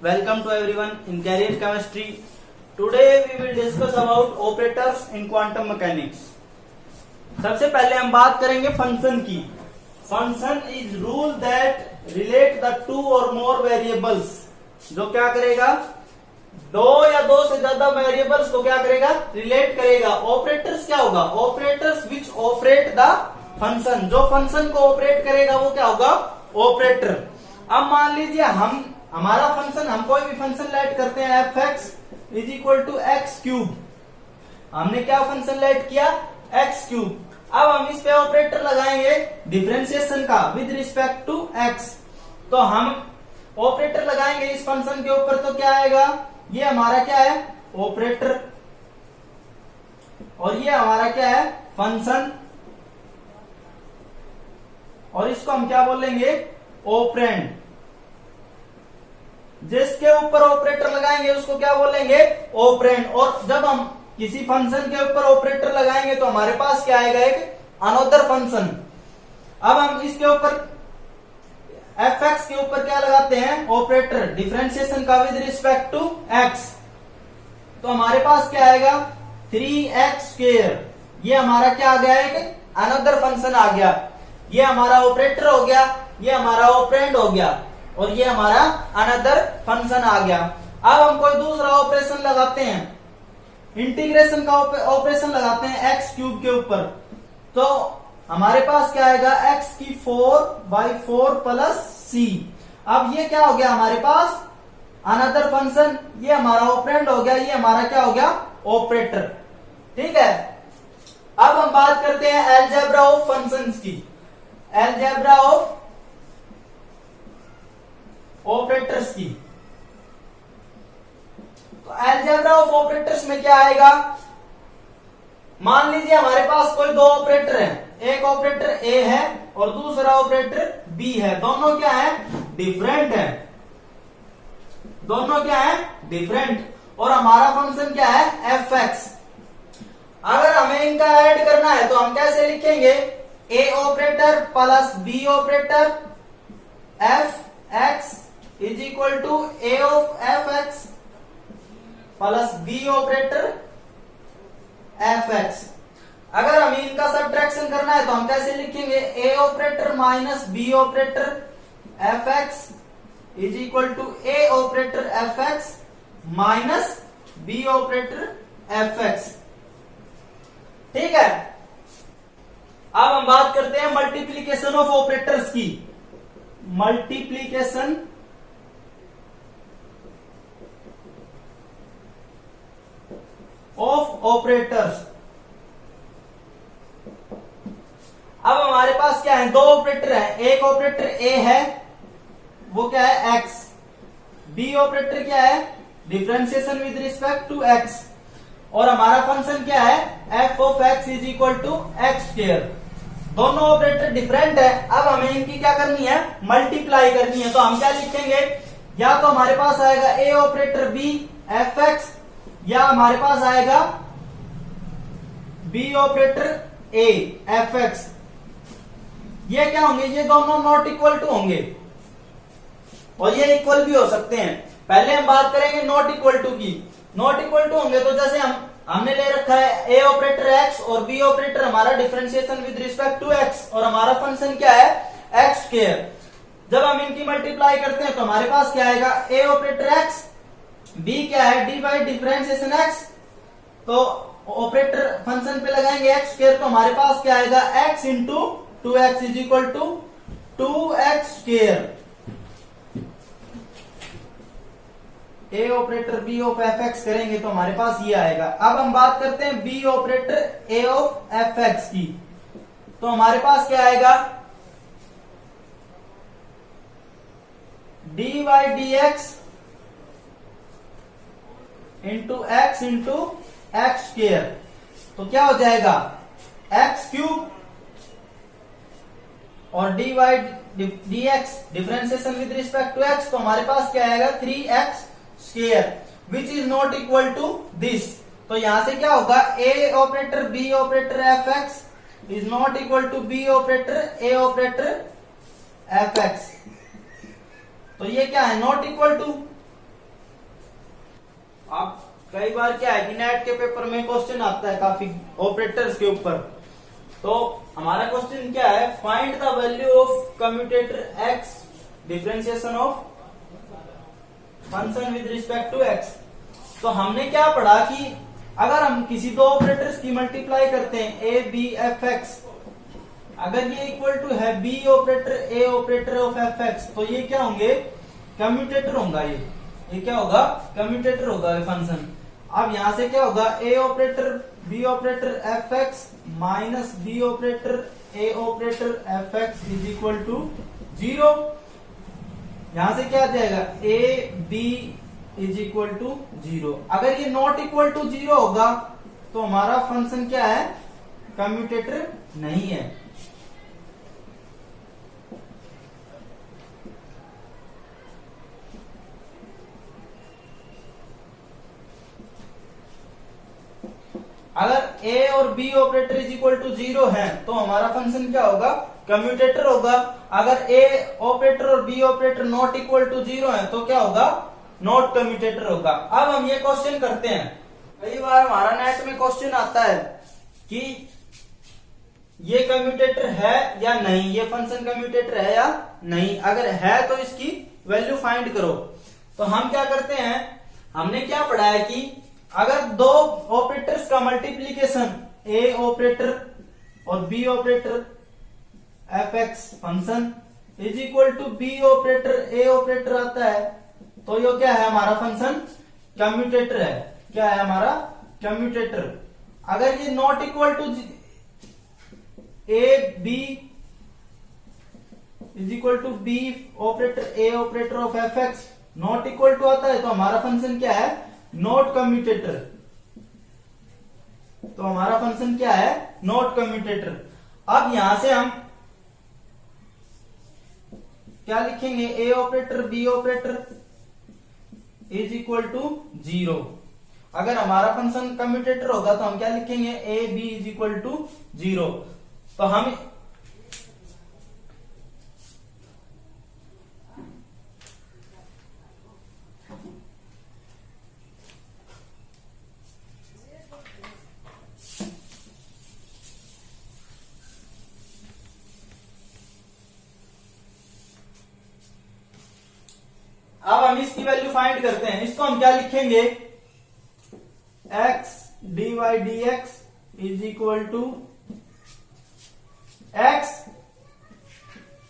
Welcome to everyone in Career Chemistry. Today we will discuss about operators in quantum mechanics. सबसे पहले हम बात करेंगे फंक्शन की. Function is rule that relate the two और मोर variables. जो क्या करेगा, दो या दो से ज्यादा वेरिएबल्स को क्या करेगा, रिलेट करेगा. ऑपरेटर्स क्या होगा, operators which operate the function. जो फंक्शन को ऑपरेट करेगा वो क्या होगा, ऑपरेटर. अब मान लीजिए हमारा फंक्शन, हम कोई भी फंक्शन लेट करते हैं F x is equal to X cube. हमने क्या फंक्शन लेट किया, एक्स क्यूब. अब हम इस पे ऑपरेटर लगाएंगे डिफरेंशिएशन का विद रिस्पेक्ट टू एक्स. तो हम ऑपरेटर लगाएंगे इस फंक्शन के ऊपर, तो क्या आएगा, ये हमारा क्या है, ऑपरेटर, और ये हमारा क्या है, फंक्शन. और इसको हम क्या बोलेंगे, ऑपरेंड. जिसके ऊपर ऑपरेटर लगाएंगे उसको क्या बोलेंगे, ऑपरेंड. और जब हम किसी फंक्शन के ऊपर ऑपरेटर लगाएंगे तो हमारे पास क्या आएगा, एक अनदर फंक्शन. अब हम इसके ऊपर एफ एक्स के ऊपर क्या लगाते हैं, ऑपरेटर डिफरेंशिएशन का विद रिस्पेक्ट टू एक्स. तो हमारे पास क्या आएगा, 3x². ये हमारा क्या आ गया, एक अनदर फंक्शन आ गया. ये हमारा ऑपरेटर हो गया, ये हमारा ऑपरेंड हो गया, और ये हमारा अनदर फंक्शन आ गया. अब हम कोई दूसरा ऑपरेशन लगाते हैं, इंटीग्रेशन का ऑपरेशन लगाते हैं एक्स क्यूब के ऊपर. तो हमारे पास क्या आएगा, एक्स की 4/4 प्लस सी. अब ये क्या हो गया हमारे पास, अनदर फंक्शन. ये हमारा ऑपरेंड हो गया, ये हमारा क्या हो गया, ऑपरेटर. ठीक है. अब हम बात करते हैं अलजेब्रा ऑफ फंक्शंस की, अलजेब्रा ऑफ ऑपरेटर्स की. तो अलजेब्रा ऑफ ऑपरेटर्स में क्या आएगा, मान लीजिए हमारे पास कोई दो ऑपरेटर हैं, एक ऑपरेटर ए है और दूसरा ऑपरेटर बी है. दोनों क्या है, डिफरेंट है. दोनों क्या है, डिफरेंट. और हमारा फंक्शन क्या है, एफ एक्स. अगर हमें इनका ऐड करना है तो हम कैसे लिखेंगे, A operator plus B operator F x is equal to A of F X plus B operator F X. अगर हमें इनका सब्ट्रैक्शन करना है तो हम कैसे लिखेंगे, A operator minus B operator F x is equal to A operator F X minus B operator F X. ठीक है. अब हम बात करते हैं मल्टीप्लीकेशन ऑफ ऑपरेटर्स की. Multiplication of operators. अब हमारे पास क्या है, दो ऑपरेटर है. एक ऑपरेटर ए है, वो क्या है, एक्स. बी ऑपरेटर क्या है, differentiation with respect to X. और हमारा फंक्शन क्या है, F of X is equal to x². दोनों ऑपरेटर डिफरेंट है. अब हमें इनकी क्या करनी है, मल्टीप्लाई करनी है. तो हम क्या लिखेंगे, या तो हमारे पास आएगा A operator B F X, या हमारे पास आएगा B operator A F X. ये क्या होंगे, ये दोनों नॉट इक्वल टू होंगे, और ये इक्वल भी हो सकते हैं. पहले हम बात करेंगे नॉट इक्वल टू की. नॉट इक्वल टू होंगे तो जैसे हमने ले रखा है ए ऑपरेटर एक्स और बी ऑपरेटर हमारा differentiation with respect to X, और हमारा फंक्शन क्या है, x². जब हम इनकी मल्टीप्लाई करते हैं तो हमारे पास क्या आएगा, ए ऑपरेटर एक्स, बी क्या है, डी बाई डिफरेंशिएशन एक्स. तो ऑपरेटर फंक्शन पे लगाएंगे x², तो हमारे पास क्या आएगा, x into 2x is equal to 2x². A operator B of F X करेंगे तो हमारे पास ये आएगा. अब हम बात करते हैं B operator A of F X की. तो हमारे पास क्या आएगा, D Y D X into X into x². तो क्या हो जाएगा, x³ और D Y D X differentiation with respect to X. तो हमारे पास क्या आएगा, 3x² which is not equal to this. तो यहां से क्या होगा, A operator B operator F x is not equal to B operator A operator F X. तो ये क्या है, नॉट इक्वल टू. कई बार क्या है कि नेट के पेपर में क्वेश्चन आता है काफी ऑपरेटर्स के ऊपर। तो हमारा क्वेश्चन क्या है, find the value of commutator X differentiation of function with respect to X. तो हमने क्या पढ़ा कि अगर हम किसी दो ऑपरेटर्स की मल्टीप्लाई करते हैं ए बी एफ एक्स, अगर ये इक्वल टू है B operator A operator of F X, तो ये क्या होंगे, कम्यूटेटर होगा। ये क्या होगा, कम्यूटेटर होगा फंक्शन। अब यहां से क्या होगा, A operator B operator F X minus B operator A operator F x is equal to 0। यहां से क्या आ जाएगा, A B is equal to 0। अगर ये नॉट इक्वल टू 0 होगा तो हमारा फंक्शन क्या है, कम्यूटेटर नहीं है। अगर ए और B operator is equal to 0 है तो हमारा फंक्शन क्या होगा, कम्यूटेटर होगा। अगर ए ऑपरेटर और B operator not equal to 0 है तो क्या होगा, नॉट कम्यूटेटर होगा। अब हम ये क्वेश्चन करते हैं, कई बार हमारा नेट में क्वेश्चन आता है कि ये कम्यूटेटर है या नहीं, ये फंक्शन कम्यूटेटर है या नहीं। अगर है तो इसकी वैल्यू फाइंड करो। तो हम क्या करते हैं, हमने क्या पढ़ा है कि अगर दो ऑपरेटर्स का मल्टीप्लीकेशन ए ऑपरेटर और B operator F X function is equal to B operator A operator आता है तो ये क्या है, हमारा फंक्शन कम्यूटेटर है। क्या है हमारा, कम्यूटेटर। अगर ये not equal to A B is equal to B operator A operator of F X not equal to आता है तो हमारा फंक्शन क्या है, नॉट कम्यूटेटर। तो हमारा फंक्शन क्या है, नॉट कम्यूटेटर। अब यहां से हम क्या लिखेंगे, A operator B operator is equal to 0। अगर हमारा फंक्शन कम्यूटेटर होगा तो हम क्या लिखेंगे, A B is equal to 0। तो हम अब हम इसकी वैल्यू फाइंड करते हैं। इसको हम क्या लिखेंगे, x dy dx is equal to x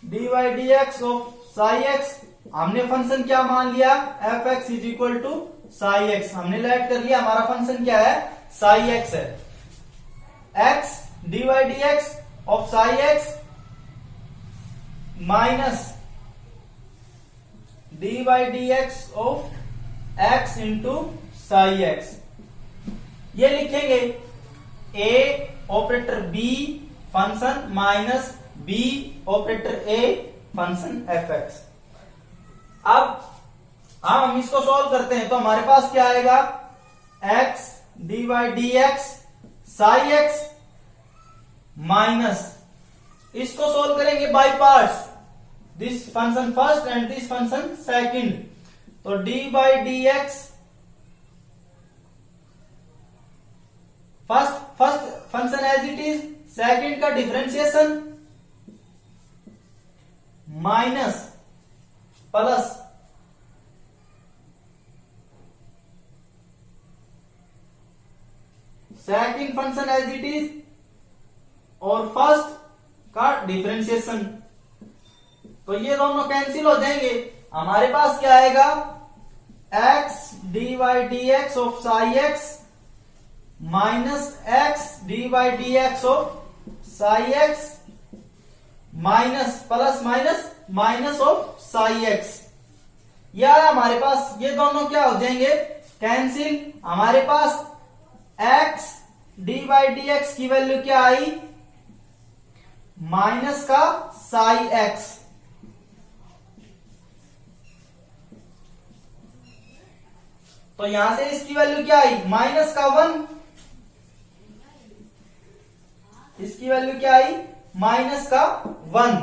dy dx of psi x। हमने फंक्शन क्या मान लिया, f x is equal to psi x. हमने लेट कर लिया, हमारा फंक्शन क्या है, साई एक्स है। x dy dx of psi x minus dy dx of x into psi x. ये लिखेंगे a operator b function minus b operator a function f x. अब हम इसको सॉल्व करते हैं तो हमारे पास क्या आएगा, x dy dx psi x minus, इसको सॉल्व करेंगे by parts, this function first and this function second. तो dy dx first function as it is, second का differentiation minus plus second function as it is और first का differentiation. तो ये दोनों cancel हो जाएंगे, हमारे पास क्या आएगा, x dy dx of psi x minus x dy dx of psi x minus plus minus minus of psi x. यह हमारे पास ये दोनों क्या हो जाएंगे, कैंसिल। हमारे पास x dy dx की वैल्यू क्या आई, माइनस का साई एक्स। तो यहां से इसकी वैल्यू क्या आई, माइनस का 1, इसकी वैल्यू क्या आई, माइनस का 1।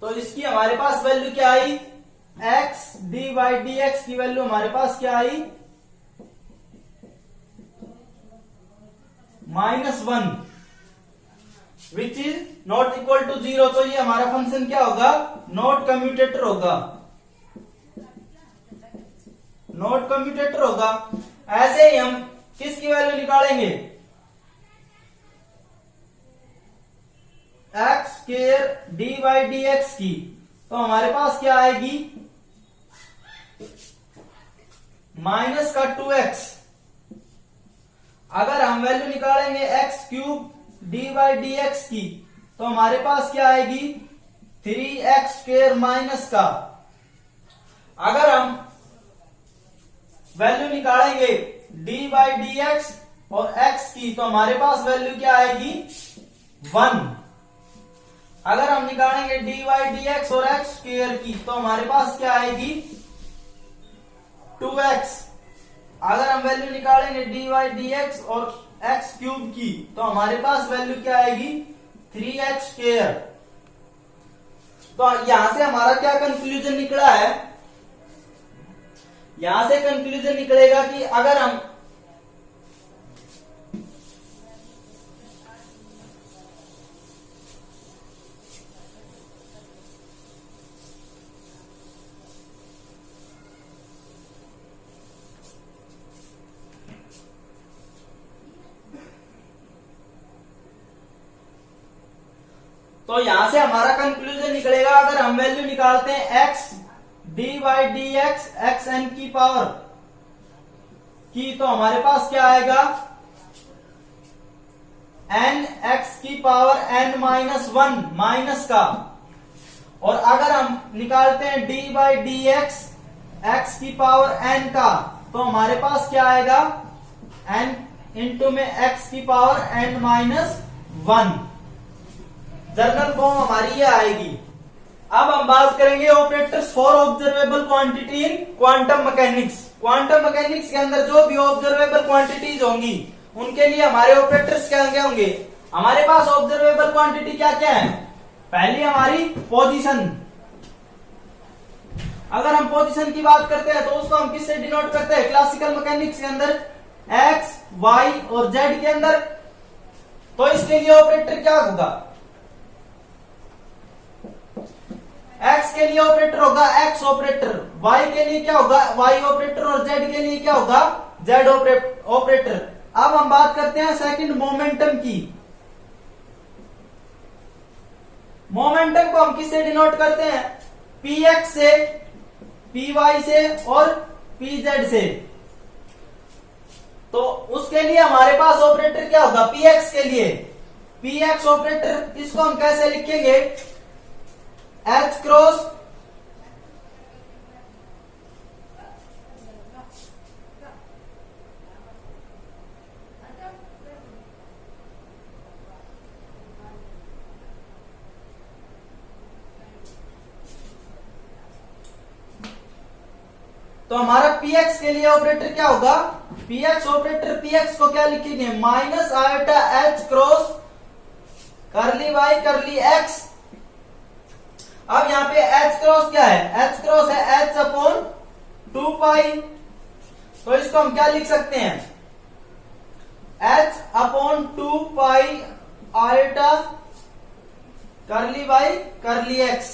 तो इसकी हमारे पास वैल्यू क्या आई, X D by D X की वैल्यू हमारे पास क्या आई, -1 which is not equal to 0। तो ये हमारा फंक्शन क्या होगा, नॉट कम्यूटेटर होगा, नॉट कम्यूटेटर होगा। ऐसे ही हम किसकी वैल्यू निकालेंगे, X square D by D X की। तो हमारे पास क्या आएगी, -2x। अगर हम वैल्यू निकालेंगे x cube D by D X की, तो हमारे पास क्या आएगी, 3x स्क्वायर माइनस का। अगर हम वैल्यू निकालेंगे डी बाई डी एक्स और x की, तो हमारे पास वैल्यू क्या आएगी, 1। अगर हम निकालेंगे डी बाई डी एक्स और x स्क्वायर की, तो हमारे पास क्या आएगी, 2x। अगर हम वैल्यू निकालेंगे डी बाई डी एक्स और x क्यूब की, तो हमारे पास वैल्यू क्या आएगी, 3x स्क्वायर। तो यहां से हमारा क्या कंक्लूजन निकला है, यहां से कंक्लूजन निकलेगा कि अगर हम तो यहां से हमारा कंक्लूजन निकलेगा, अगर हम वैल्यू निकालते हैं x d by D x x n की पावर की, तो हमारे पास क्या आएगा, n x की पावर n -1 माइनस का। और अगर हम निकालते हैं d by D x x की पावर n का, तो हमारे पास क्या आएगा, n इंटू में x की पावर n -1। जर्नल फॉर्म हमारी ये आएगी। अब हम बात करेंगे operators for observable quantity in quantum mechanics. Quantum mechanics के अंदर जो भी ऑब्जर्वेबल क्वांटिटीज होंगी, उनके लिए हमारे ऑपरेटर्स क्या होंगे। हमारे पास ऑब्जर्वेबल क्वांटिटी क्या क्या है, पहली हमारी पोजीशन। अगर हम पोजीशन की बात करते हैं, तो उसको हम किससे डिनोट करते हैं, क्लासिकल मैकेनिक्स के अंदर एक्स, वाई और जेड के अंदर। तो इसके लिए ऑपरेटर क्या होगा, एक्स के लिए ऑपरेटर होगा एक्स ऑपरेटर, वाई के लिए क्या होगा वाई ऑपरेटर, और जेड के लिए क्या होगा जेड ऑपरेटर। अब हम बात करते हैं सेकंड मोमेंटम की। मोमेंटम को हम किससे डिनोट करते हैं, पी एक्स से, पी वाई से और पी जेड से। तो उसके लिए हमारे पास ऑपरेटर क्या होगा, पी एक्स के लिए पी एक्स ऑपरेटर, इसको हम कैसे लिखेंगे, एच क्रॉस तो हमारा px के लिए ऑपरेटर क्या होगा, px ऑपरेटर, px को क्या लिखेंगे, माइनस आयोटा h क्रॉस करली y करली x। अब यहाँ पे h क्रॉस क्या है, h क्रॉस है h अपॉन 2 पाई। तो इसको हम क्या लिख सकते हैं, h अपॉन 2 पाई आयोटा करली y करली x।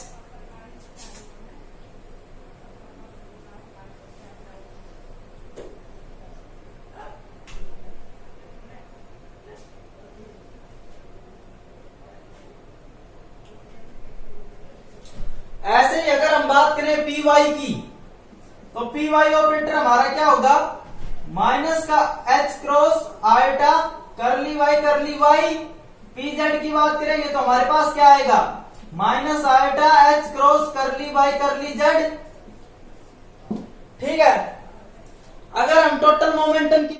ऐसे ही अगर हम बात करें पी वाई की, तो पी वाई ऑपरेटर हमारा क्या होगा, माइनस का एच क्रॉस आयोटा करली वाई। पी जेड की बात करेंगे तो हमारे पास क्या आएगा, minus iota h cross curly y करली जेड। ठीक है। अगर हम टोटल मोमेंटम की,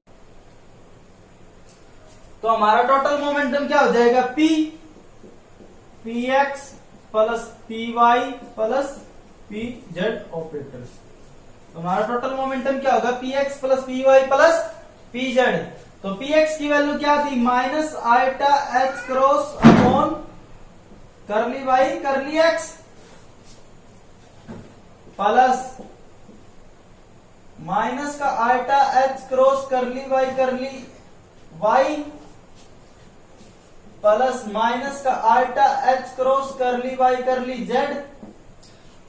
तो हमारा टोटल मोमेंटम क्या हो जाएगा, p x plus P y plus P z operator. तो हमारा टोटल मोमेंटम क्या होगा, p x plus P y plus P z. तो पी एक्स की वैल्यू क्या थी, minus iota h cross upon curly y curly x. Plus minus का iota h cross curly y plus minus का iota h cross curly z.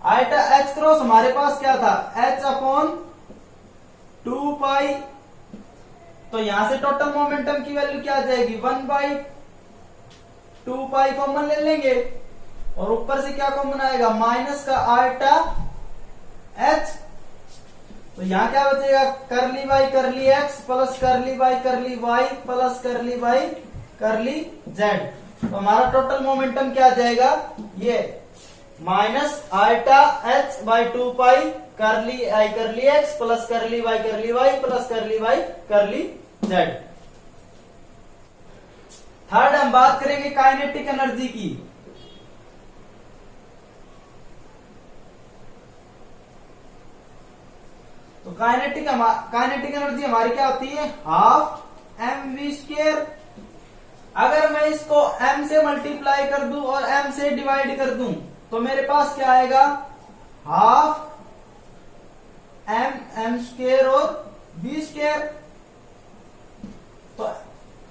Iota h cross हमारे पास क्या था, एच अपॉन 2 पाई, तो यहां से टोटल मोमेंटम की वैल्यू क्या आ जाएगी, 1/2 पाई कॉमन ले लेंगे और ऊपर से क्या कॉमन आएगा, माइनस का आयटा एच। तो यहां क्या बचेगा, curly by curly x plus curly by curly y plus curly by curly z. तो हमारा टोटल मोमेंटम क्या आ जाएगा, ये minus iota h by 2 pi curly i curly x plus curly by curly y plus curly by curly z. Third हम बात करेंगे kinetic energy की। तो काइनेटिक एनर्जी हमारी क्या होती है, हाफ एम वी स्क्वायर। अगर मैं इसको m से मल्टीप्लाई कर दूं और m से डिवाइड कर दूं तो मेरे पास क्या आएगा, हाफ एम स्क्वायर और v स्क्वायर। तो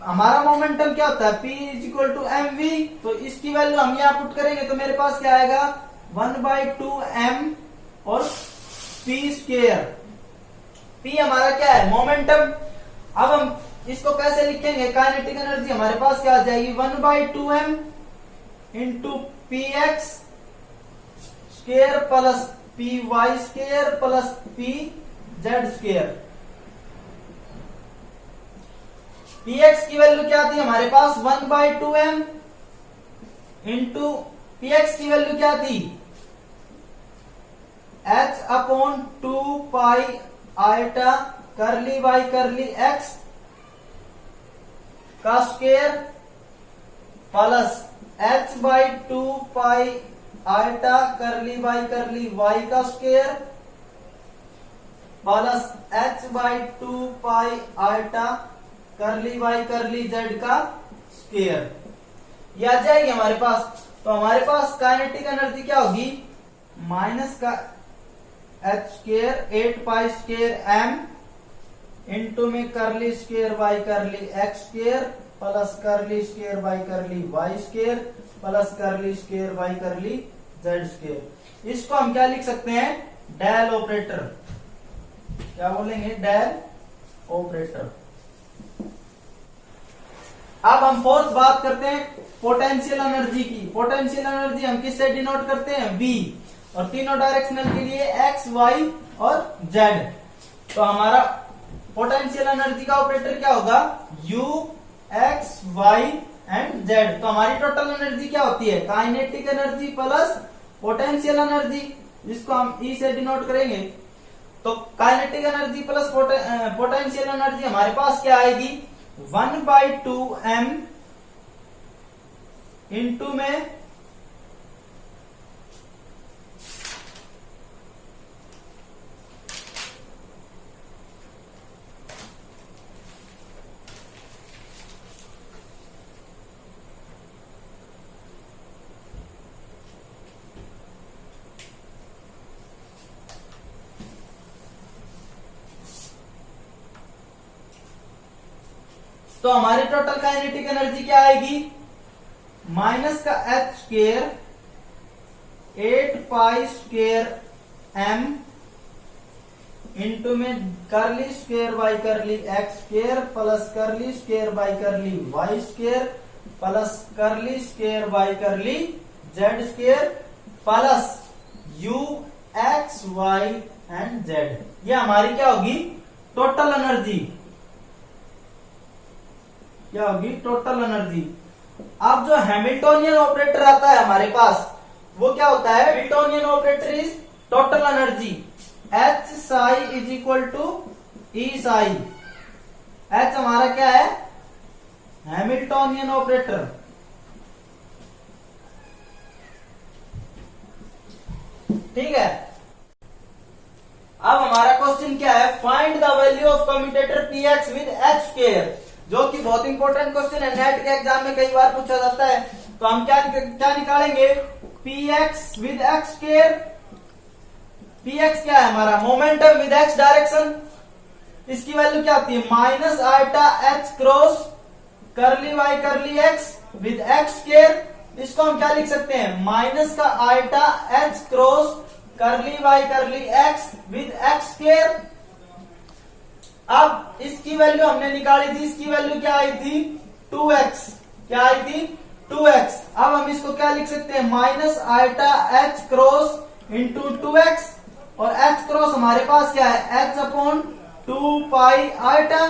हमारा मोमेंटम क्या होता है, P is equal to m v. तो इसकी वैल्यू हम यहां पुट करेंगे तो मेरे पास क्या आएगा, 1/2 m और p स्क्वायर। P हमारा क्या है, मोमेंटम। अब हम इसको कैसे लिखेंगे, काइनेटिक एनर्जी हमारे पास क्या आ जाएगी, 1/2 m into P X square plus P Y square plus P Z square. P x की वैल्यू क्या थी हमारे पास, 1/2 m इंटू पी एक्स की वैल्यू क्या थी, h upon 2 pi iota curly by curly X का square plus h by 2 pi iota curly by curly Y का square plus h by 2 pi iota curly by curly Z का square. ये आ जाएगी हमारे पास। तो हमारे पास काइनेटिक एनर्जी क्या होगी, माइनस का h square 8 pi square m into में curly square by curly x square plus curly square by curly y square plus curly square by curly z square. इसको हम क्या लिख सकते हैं, डेल ऑपरेटर। क्या बोलेंगे, डेल ऑपरेटर। अब हम फोर्थ बात करते हैं पोटेंशियल एनर्जी की। पोटेंशियल एनर्जी हम किससे डिनोट करते हैं, V, और तीनों डायरेक्शनल के लिए x, y और z। तो हमारा पोटेंशियल एनर्जी का ऑपरेटर क्या होगा, U, x, y and z। तो हमारी टोटल एनर्जी क्या होती है, kinetic energy plus potential energy. इसको हम E से डिनोट करेंगे। तो kinetic energy plus potential energy हमारे पास क्या आएगी, 1/2 m इंटू में तो हमारी टोटल काइनेटिक एनर्जी क्या आएगी, माइनस का h square 8 pi square m into में curly square by curly x square plus curly square by curly y square plus curly square by curly z square plus u, x, y and z। ये हमारी क्या होगी, total energy. क्या होगी, total energy. अब जो Hamiltonian operator आता है हमारे पास, वो क्या होता है, Hamiltonian operator is total energy. H psi is equal to E psi. H हमारा क्या है, हैमिल्टोनियन ऑपरेटर। ठीक है। अब हमारा क्वेश्चन क्या है, find the value of commutator px with h square, जो कि बहुत इंपॉर्टेंट क्वेश्चन है, नेट के एग्जाम में कई बार पूछा जाता है। तो हम क्या निकालेंगे, px with x square px क्या है हमारा मोमेंटम विद x डायरेक्शन, इसकी वैल्यू क्या आती है माइनस आइटा h क्रॉस करली y करली x विद x स्क्वायर, इसको हम क्या लिख सकते हैं माइनस का आइटा h क्रॉस करली y करली x विद x स्क्वायर। अब इसकी वैल्यू हमने निकाली थी, इसकी वैल्यू क्या आई थी 2x, क्या आई थी 2x। अब हम इसको क्या लिख सकते हैं minus iota h cross into 2x, और h क्रॉस हमारे पास क्या है h अपॉन 2 पाई आइटा,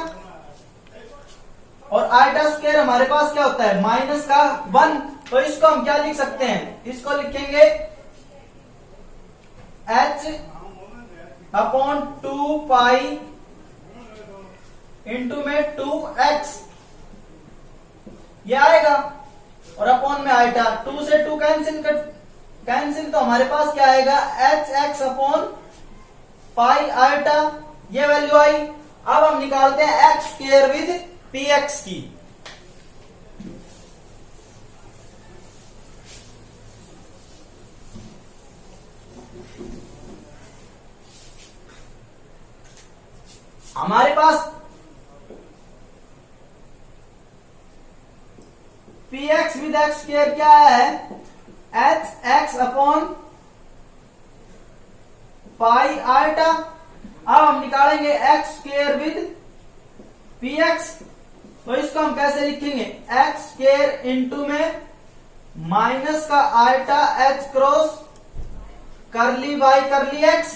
और आइटा स्क्वायर हमारे पास क्या होता है माइनस का 1, तो इसको हम क्या लिख सकते हैं, इसको लिखेंगे h अपॉन 2 पाई इंटू में 2x ये आएगा, और अपॉन में आइटा 2 से 2 कैंसिल, तो हमारे पास क्या आएगा H X upon pi iota, ये वैल्यू आई। अब हम निकालते हैं X square with P x की, हमारे पास P X with X square क्या है H X upon pi iota. अब हम निकालेंगे X square with P X, तो इसको हम कैसे लिखेंगे एक्स स्क्वायर इंटू में माइनस का iota H cross curly by curly X,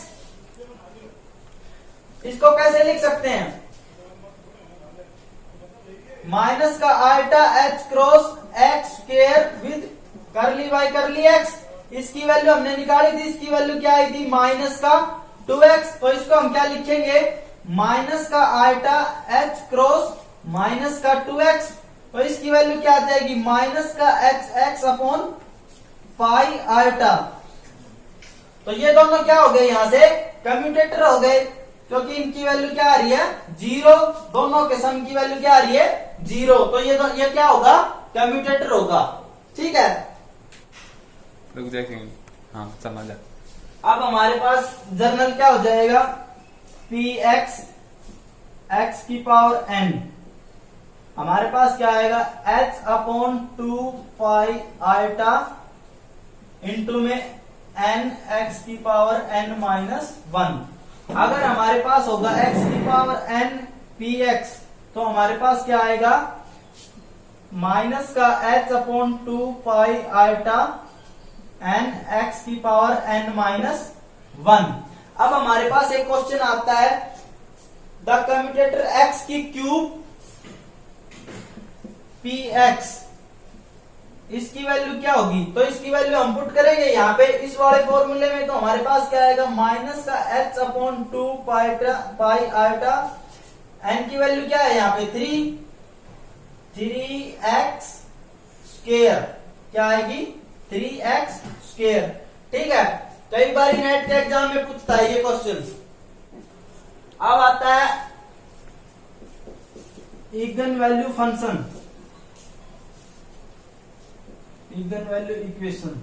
इसको कैसे लिख सकते हैं माइनस का iota H cross x square with करली बाई करली एक्स, इसकी वैल्यू हमने निकाली थी, इसकी वैल्यू क्या आई थी माइनस का 2x, तो इसको हम क्या लिखेंगे माइनस का आइटा h क्रॉस माइनस का 2x, तो इसकी वैल्यू क्या आ जाएगी माइनस का hx अपॉन पाई आइटा। तो ये दोनों क्या हो गए यहां से कम्यूटेटर हो गए, क्योंकि इनकी वैल्यू क्या आ रही है 0, दोनों के सम की वैल्यू क्या आ रही है 0, तो ये क्या होगा कम्यूटेटर होगा। ठीक है, रुक देखेंगे, हाँ समझ आ। अब हमारे पास जर्नल क्या हो जाएगा पी एक्स एक्स की पावर n, हमारे पास क्या आएगा h upon 2 pi iota into में n x की पावर n माइनस 1। अगर हमारे पास होगा x की पावर n पी एक्स, तो हमारे पास क्या आएगा माइनस का h upon 2 pi iota n x की पावर n माइनस 1। अब हमारे पास एक क्वेश्चन आता है द कम्यूटेटर x की क्यूब पी एक्स, इसकी वैल्यू क्या होगी, तो इसकी वैल्यू हम पुट करेंगे यहाँ पे इस वाले फॉर्मूले में, तो हमारे पास क्या आएगा माइनस का h upon 2 pi iota, n की वैल्यू क्या है यहाँ पे 3x स्क्वायर, क्या आएगी 3x स्क्वायर। ठीक है, कई बार नेट के एग्जाम में पूछता है ये क्वेश्चन। अब आता है eigen value function, eigen value equation.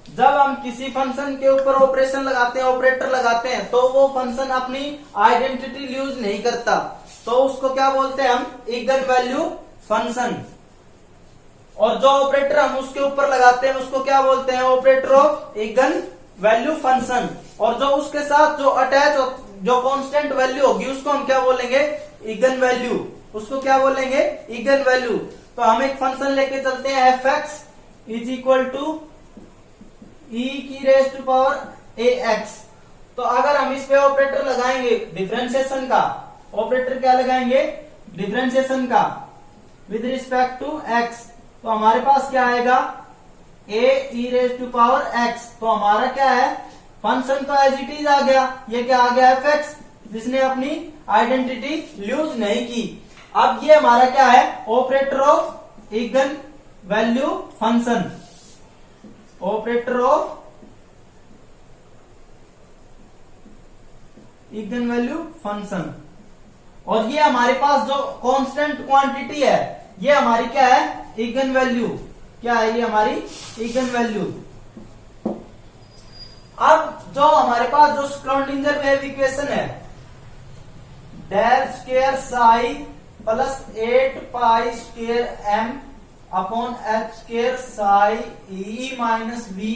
जब हम किसी फंक्शन के ऊपर ऑपरेशन लगाते हैं, ऑपरेटर लगाते हैं, तो वो फंक्शन अपनी आइडेंटिटी यूज नहीं करता, तो उसको क्या बोलते हैं हम इगन वैल्यू फंक्शन। और जो ऑपरेटर हम उसके ऊपर लगाते हैं उसको क्या बोलते हैं operator of eigen value function. और जो उसके साथ जो अटैच जो कांस्टेंट वैल्यू होगी उसको हम क्या बोलेंगे इगन वैल्यू, उसको क्या बोलेंगे इगन वैल्यू। तो हम एक फंक्शन लेके चलते हैं F x is equal to E की raise to power A X. तो अगर हम इस पे ऑपरेटर लगाएंगे डिफरेंशिएशन का, ऑपरेटर क्या लगाएंगे डिफरेंशिएशन का विद रिस्पेक्ट टू एक्स, तो हमारे पास क्या आएगा ए e raise to power x. तो हमारा क्या है फंक्शन तो एज इट इज आ गया, ये क्या आ गया एफ एक्स, जिसने अपनी आइडेंटिटी यूज नहीं की। अब ये हमारा क्या है operator of eigen value function, operator of eigen value function. और ये हमारे पास जो कांस्टेंट क्वांटिटी है ये हमारी क्या है इगन वैल्यू, क्या है ये हमारी इगन वैल्यू। अब जो हमारे पास जो स्क्रोडिंगर वेव इक्वेशन है, del square psi plus 8 pi square m upon h square psi e minus v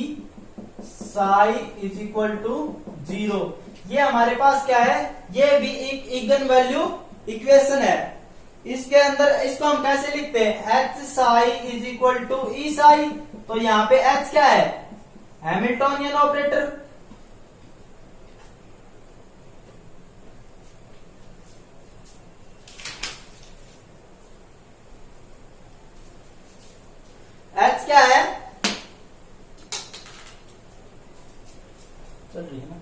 psi is equal to 0। ये हमारे पास क्या है, ये भी एक इगन वैल्यू इक्वेशन है। इसके अंदर इसको हम कैसे लिखते हैं, H psi is equal to E psi. तो यहाँ पे एच क्या है, हैमिल्टोनियन ऑपरेटर। एच क्या है, चल रही है ना,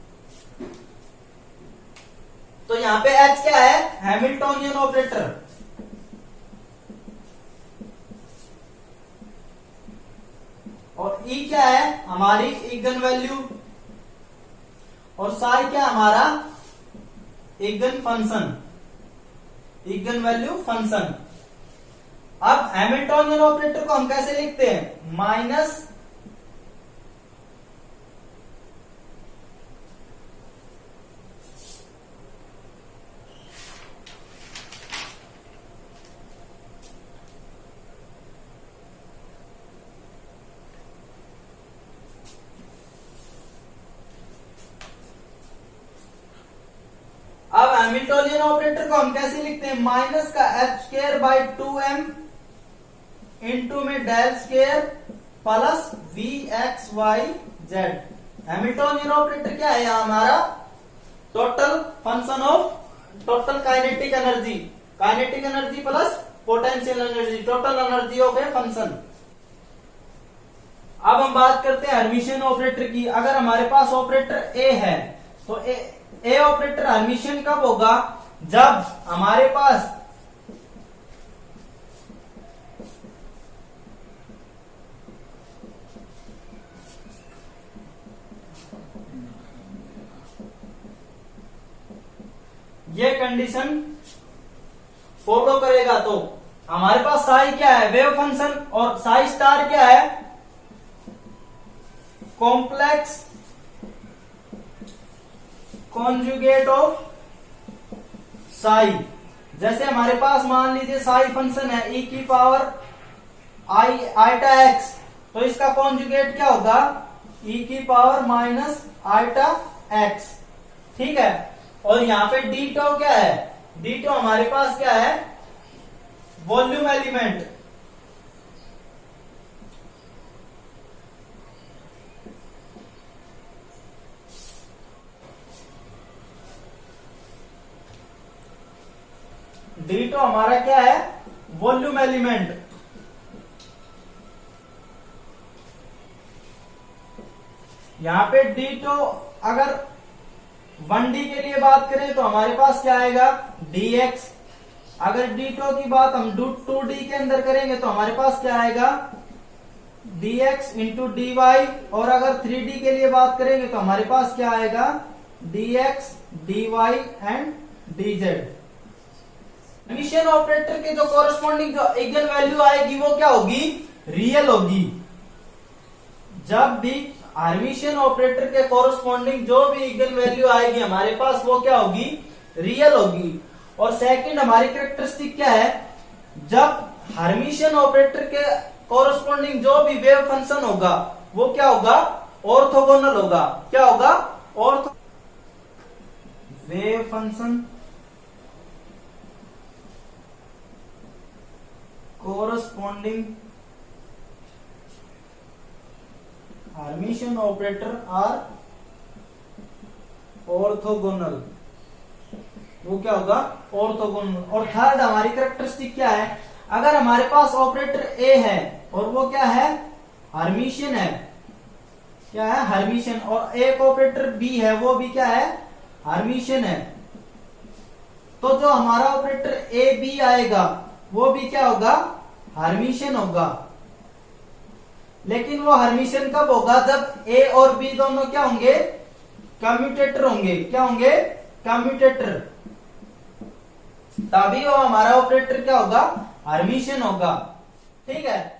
तो यहां पे एच क्या है, हैमिल्टोनियन ऑपरेटर। और ई क्या है, हमारी इगन वैल्यू। और साई क्या हमारा eigen function, eigen value function. अब हैमिल्टोनियन ऑपरेटर को हम कैसे लिखते हैं, माइनस अब हैमिल्टोनियन ऑपरेटर को हम कैसे लिखते हैं, माइनस का H square by 2m into में del square plus V X Y Z. Hamiltonian operator क्या है, हमारा total function of total kinetic energy, kinetic energy plus potential energy, total energy of a function. अब हम बात करते हैं हर्मिशियन ऑपरेटर की। अगर हमारे पास ऑपरेटर ए है तो ए ऑपरेटर हर्मिशियन कब होगा, जब हमारे पास ये कंडीशन फॉलो करेगा। तो हमारे पास साई क्या है, वेव फंक्शन, और साई स्टार क्या है, कॉम्प्लेक्स कॉन्जुगेट ऑफ साई। जैसे हमारे पास मान लीजिए साई फंक्शन है e की पावर आईटा एक्स, तो इसका कॉन्जुगेट क्या होगा, e की पावर माइनस आईटा एक्स। ठीक है। और यहाँ पे डी टो क्या है, डी टो हमारे पास क्या है, वॉल्यूम एलिमेंट। डी टो हमारा क्या है, वॉल्यूम एलिमेंट। यहां पे डी टो अगर 1D के लिए बात करें तो हमारे पास क्या आएगा, dx। अगर डी टो की बात हम 2D के अंदर करेंगे तो हमारे पास क्या आएगा, dx इंटू dy। और अगर 3D के लिए बात करेंगे तो हमारे पास क्या आएगा, dx dy and dz। Hermitian operator के जो कोरस्पॉन्डिंग जो इगन वैल्यू आएगी वो क्या होगी, रियल होगी। जब भी हर्मिशियन ऑपरेटर के कोरस्पॉन्डिंग जो भी इगन वैल्यू आएगी हमारे पास वो क्या होगी, रियल होगी। और सेकंड हमारी कैरेक्टरिस्टिक क्या है, जब हर्मिशियन ऑपरेटर के कोरस्पॉन्डिंग जो भी वेव फंक्शन होगा वो क्या होगा, ऑर्थोगोनल होगा। क्या होगा, ortho wave function corresponding Hermitian operator are orthogonal, वो क्या होगा, ऑर्थोगोनल। और थर्ड हमारी कैरेक्टरिस्टिक क्या है, अगर हमारे पास ऑपरेटर ए है और वो क्या है, हर्मिशियन है, क्या है, हर्मिशियन, और एक ऑपरेटर बी है वो भी क्या है, हर्मिशियन है, तो जो हमारा ऑपरेटर ए बी आएगा वो भी क्या होगा, हर्मिशियन होगा। लेकिन वो हर्मिशियन कब होगा, जब ए और बी दोनों क्या होंगे, कम्यूटेटर होंगे। क्या होंगे, कम्यूटेटर, तभी वो हमारा ऑपरेटर क्या होगा, हर्मिशियन होगा। ठीक है।